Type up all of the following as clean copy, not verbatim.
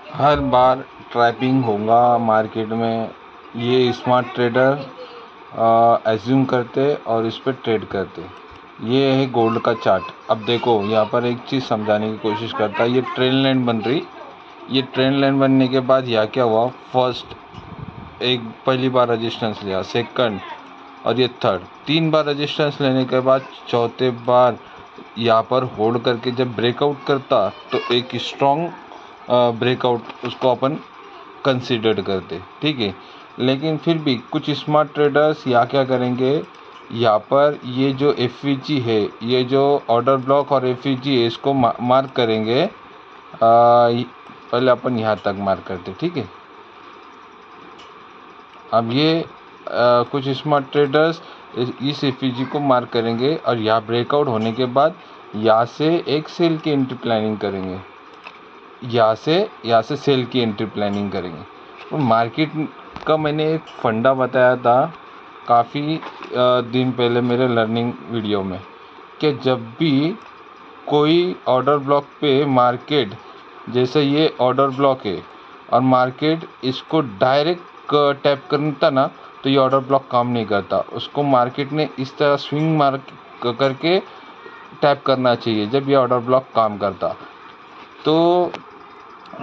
हर बार trapping होगा market में, ये स्मार्ट ट्रेडर एज्यूम करते और इस पर ट्रेड करते। ये है गोल्ड का चार्ट। अब देखो यहाँ पर एक चीज़ समझाने की कोशिश करता है। ये ट्रेंड लाइन बन रही, ये ट्रेंड लाइन बनने के बाद यहाँ क्या हुआ, फर्स्ट एक पहली बार रेजिस्टेंस लिया, सेकंड और ये थर्ड, 3 बार रेजिस्टेंस लेने के बाद चौथे बार यहाँ पर होल्ड करके जब ब्रेकआउट करता तो एक स्ट्रॉन्ग ब्रेकआउट उसको अपन कंसीडर करते, ठीक है। लेकिन फिर भी कुछ स्मार्ट ट्रेडर्स यहाँ क्या करेंगे, यहाँ पर ये जो एफवीजी है, ये जो ऑर्डर ब्लॉक और एफवीजी है, इसको मार्क करेंगे। पहले अपन यहाँ तक मार्क करते, ठीक है। अब ये कुछ स्मार्ट ट्रेडर्स इस एफवीजी को मार्क करेंगे और यहाँ ब्रेकआउट होने के बाद यहाँ से एक सेल की एंट्री प्लानिंग करेंगे, यहाँ से सेल की एंट्री प्लानिंग करेंगे। तो मार्केट का मैंने एक फंडा बताया था काफ़ी दिन पहले मेरे लर्निंग वीडियो में, कि जब भी कोई ऑर्डर ब्लॉक पे मार्केट, जैसे ये ऑर्डर ब्लॉक है और मार्केट इसको डायरेक्ट टैप करता ना, तो ये ऑर्डर ब्लॉक काम नहीं करता। उसको मार्केट ने इस तरह स्विंग मार्क करके टैप करना चाहिए जब ये ऑर्डर ब्लॉक काम करता। तो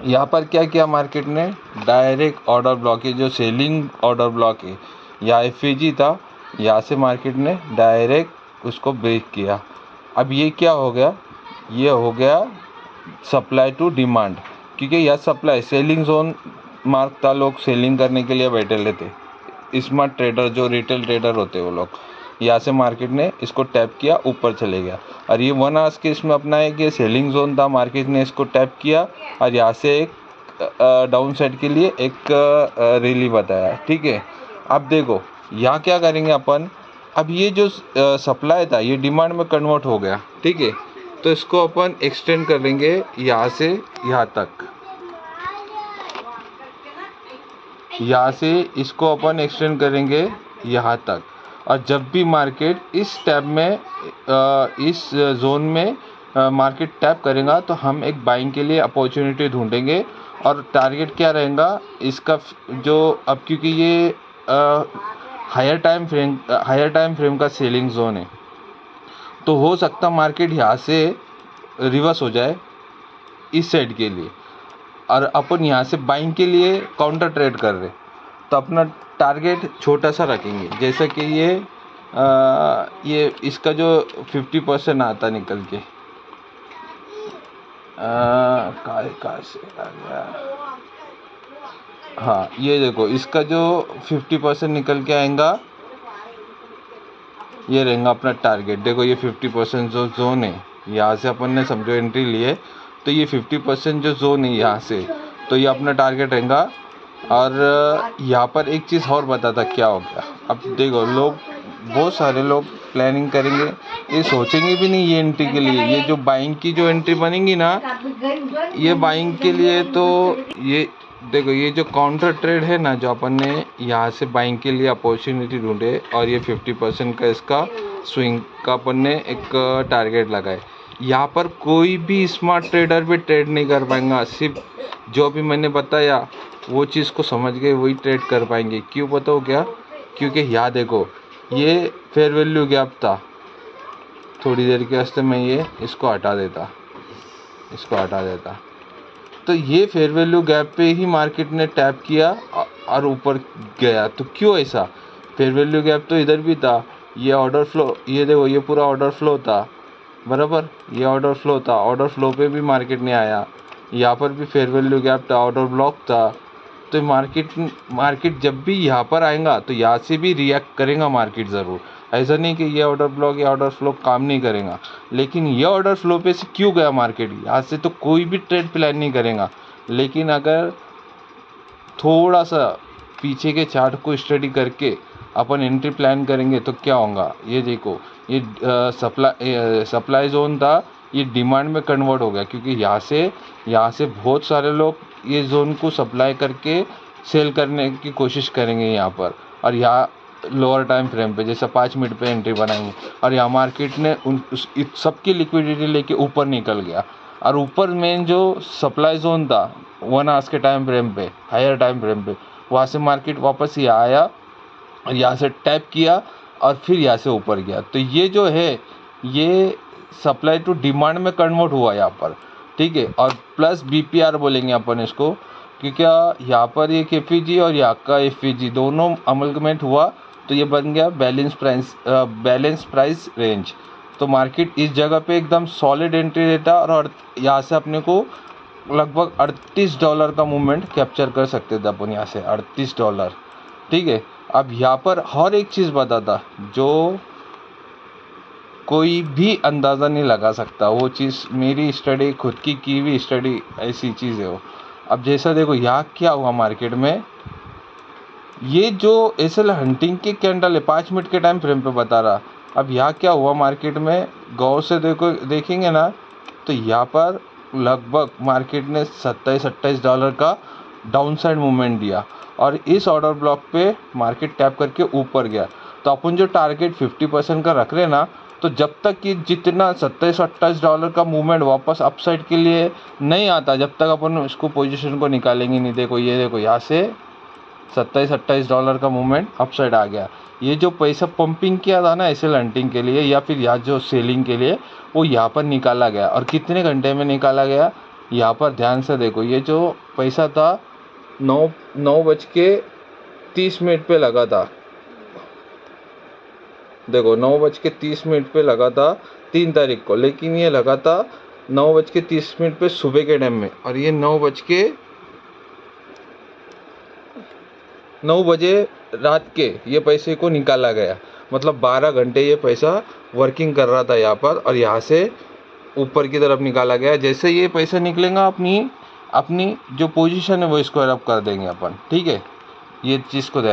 यहाँ पर क्या किया मार्केट ने, डायरेक्ट ऑर्डर ब्लॉक है, जो सेलिंग ऑर्डर ब्लॉक है या एफवीजी था, यहाँ से मार्केट ने डायरेक्ट उसको ब्रेक किया। अब ये क्या हो गया, ये हो गया सप्लाई टू डिमांड, क्योंकि यह सप्लाई सेलिंग जोन मार्क था, लोग सेलिंग करने के लिए बैठे लेते। स्मार्ट ट्रेडर जो रिटेल ट्रेडर होते वो लोग, यहाँ से मार्केट ने इसको टैप किया, ऊपर चले गया। और ये 1 आवर्स के इसमें अपना है कि सेलिंग जोन था, मार्केट ने इसको टैप किया और यहाँ से एक डाउन साइड के लिए एक रैली बताया, ठीक है। अब देखो यहाँ क्या करेंगे अपन, अब ये जो सप्लाई था ये डिमांड में कन्वर्ट हो गया, ठीक है। तो इसको अपन एक्सटेंड कर लेंगे यहाँ से यहाँ तक, यहाँ से इसको अपन एक्सटेंड करेंगे यहाँ तक। और जब भी मार्केट इस टैब में इस जोन में मार्केट टैप करेगा तो हम एक बाइंग के लिए अपॉर्चुनिटी ढूंढेंगे। और टारगेट क्या रहेगा इसका, जो अब क्योंकि ये हायर टाइम फ्रेम का सेलिंग जोन है, तो हो सकता मार्केट यहाँ से रिवर्स हो जाए इस साइड के लिए, और अपन यहाँ से बाइंग के लिए काउंटर ट्रेड कर रहे, तो अपना टारगेट छोटा सा रखेंगे। जैसे कि ये इसका जो 50% आता निकल के कहाँ से आ गया, हाँ ये देखो, इसका जो 50% निकल के आएगा, ये रहेगा अपना टारगेट। देखो ये 50% जो जोन है, यहाँ से अपन ने समझो एंट्री लिए, तो ये 50% जो जोन है यहाँ से, तो ये अपना टारगेट रहेगा। और यहाँ पर एक चीज़ और बताता क्या हो गया। अब देखो लोग, बहुत सारे लोग प्लानिंग करेंगे, ये सोचेंगे भी नहीं ये एंट्री के लिए, ये जो बाइंग की जो एंट्री बनेगी ना, ये बाइंग के लिए। तो ये देखो ये जो काउंटर ट्रेड है ना, जो अपन ने यहाँ से बाइंग के लिए अपॉर्चुनिटी ढूंढे, और ये 50% का इसका स्विंग का अपन ने एक टारगेट लगाए। यहाँ पर कोई भी स्मार्ट ट्रेडर भी ट्रेड नहीं कर पाएगा, सिर्फ जो भी मैंने बताया वो चीज़ को समझ गए वही ट्रेड कर पाएंगे। क्यों बताओ क्या, क्योंकि यहाँ देखो ये फेयर वैल्यू गैप था, थोड़ी देर के वास्ते मैं ये इसको हटा देता, तो ये फेयर वैल्यू गैप पे ही मार्केट ने टैप किया और ऊपर गया। तो क्यों ऐसा, फेयर वैल्यू गैप तो इधर भी था, ये ऑर्डर फ्लो, ये देखो ये पूरा ऑर्डर फ्लो था, बराबर ये ऑर्डर फ्लो था, ऑर्डर फ्लो पे भी मार्केट नहीं आया, यहाँ पर भी फेयर वैल्यू गैप था, ऑर्डर ब्लॉक था। तो मार्केट जब भी यहाँ पर आएगा तो यहाँ से भी रिएक्ट करेगा मार्केट ज़रूर। ऐसा नहीं कि ये ऑर्डर ब्लॉक या ऑर्डर फ्लो काम नहीं करेगा, लेकिन ये ऑर्डर फ्लो पे से क्यों गया मार्केट, यहाँ से तो कोई भी ट्रेड प्लान नहीं करेगा। लेकिन अगर थोड़ा सा पीछे के चार्ट को स्टडी करके अपन एंट्री प्लान करेंगे तो क्या होगा, ये देखो ये सप्लाई जोन था, ये डिमांड में कन्वर्ट हो गया, क्योंकि यहाँ से बहुत सारे लोग ये जोन को सप्लाई करके सेल करने की कोशिश करेंगे यहाँ पर। और यहाँ लोअर टाइम फ्रेम पे जैसे 5 मिनट पे एंट्री बनाएंगे, और यहाँ मार्केट ने सबकी लिक्विडिटी लेके ऊपर निकल गया। और ऊपर मेन जो सप्लाई जोन था 1 आवर्स के टाइम फ्रेम पे, हायर टाइम फ्रेम पे। वहाँ से मार्केट वापस यहाँ आया और यहाँ से टैप किया और फिर यहाँ से ऊपर गया। तो ये जो है ये सप्लाई टू डिमांड में कन्वर्ट हुआ यहाँ पर, ठीक है। और प्लस BPR बोलेंगे अपन इसको, क्योंकि यहाँ पर एक एफईजी और यहाँ का एफईजी दोनों अमलगमेंट हुआ तो ये बन गया बैलेंस प्राइस रेंज। तो मार्केट इस जगह पे एकदम सॉलिड एंट्री देता और यहाँ से अपने को लगभग $38 का मूवमेंट कैप्चर कर सकते थे अपन यहाँ से, $38, ठीक है। अब यहाँ पर हर एक चीज़ बताता जो कोई भी अंदाज़ा नहीं लगा सकता, वो चीज़ मेरी स्टडी खुद की हुई स्टडी ऐसी चीज़ है वो। अब जैसा देखो यहाँ क्या हुआ मार्केट में, ये जो एसएल हंटिंग की कैंडल है 5 मिनट के टाइम फ्रेम पे बता रहा। अब यहाँ क्या हुआ मार्केट में गौर से देखेंगे ना, तो यहाँ पर लगभग मार्केट ने $27-28 का डाउन साइड मूवमेंट दिया और इस ऑर्डर ब्लॉक पे मार्केट टैप करके ऊपर गया। तो अपन जो टारगेट 50% का रख रहे ना, तो जब तक कि जितना $27-28 का मूवमेंट वापस अपसाइड के लिए नहीं आता, जब तक अपन उसको पोजीशन को निकालेंगे नहीं। देखो ये देखो यहाँ से $27-28 का मूवमेंट अपसाइड आ गया। ये जो पैसा पंपिंग किया था ना एसएल हंटिंग के लिए या फिर यहाँ जो सेलिंग के लिए, वो यहाँ पर निकाला गया। और कितने घंटे में निकाला गया यहाँ पर ध्यान से देखो। ये जो पैसा था 9:30 पे लगा था, देखो 9:30 पे लगा था 3 तारीख को, लेकिन ये लगा था 9:30 पे सुबह के टाइम में, और ये 9 बजे रात के ये पैसे को निकाला गया। मतलब 12 घंटे ये पैसा वर्किंग कर रहा था यहाँ पर, और यहाँ से ऊपर की तरफ निकाला गया। जैसे ये पैसा निकलेगा अपनी जो पोजीशन है वो स्क्वायर अप कर देंगे अपन, ठीक है। ये चीज़ को ध्यान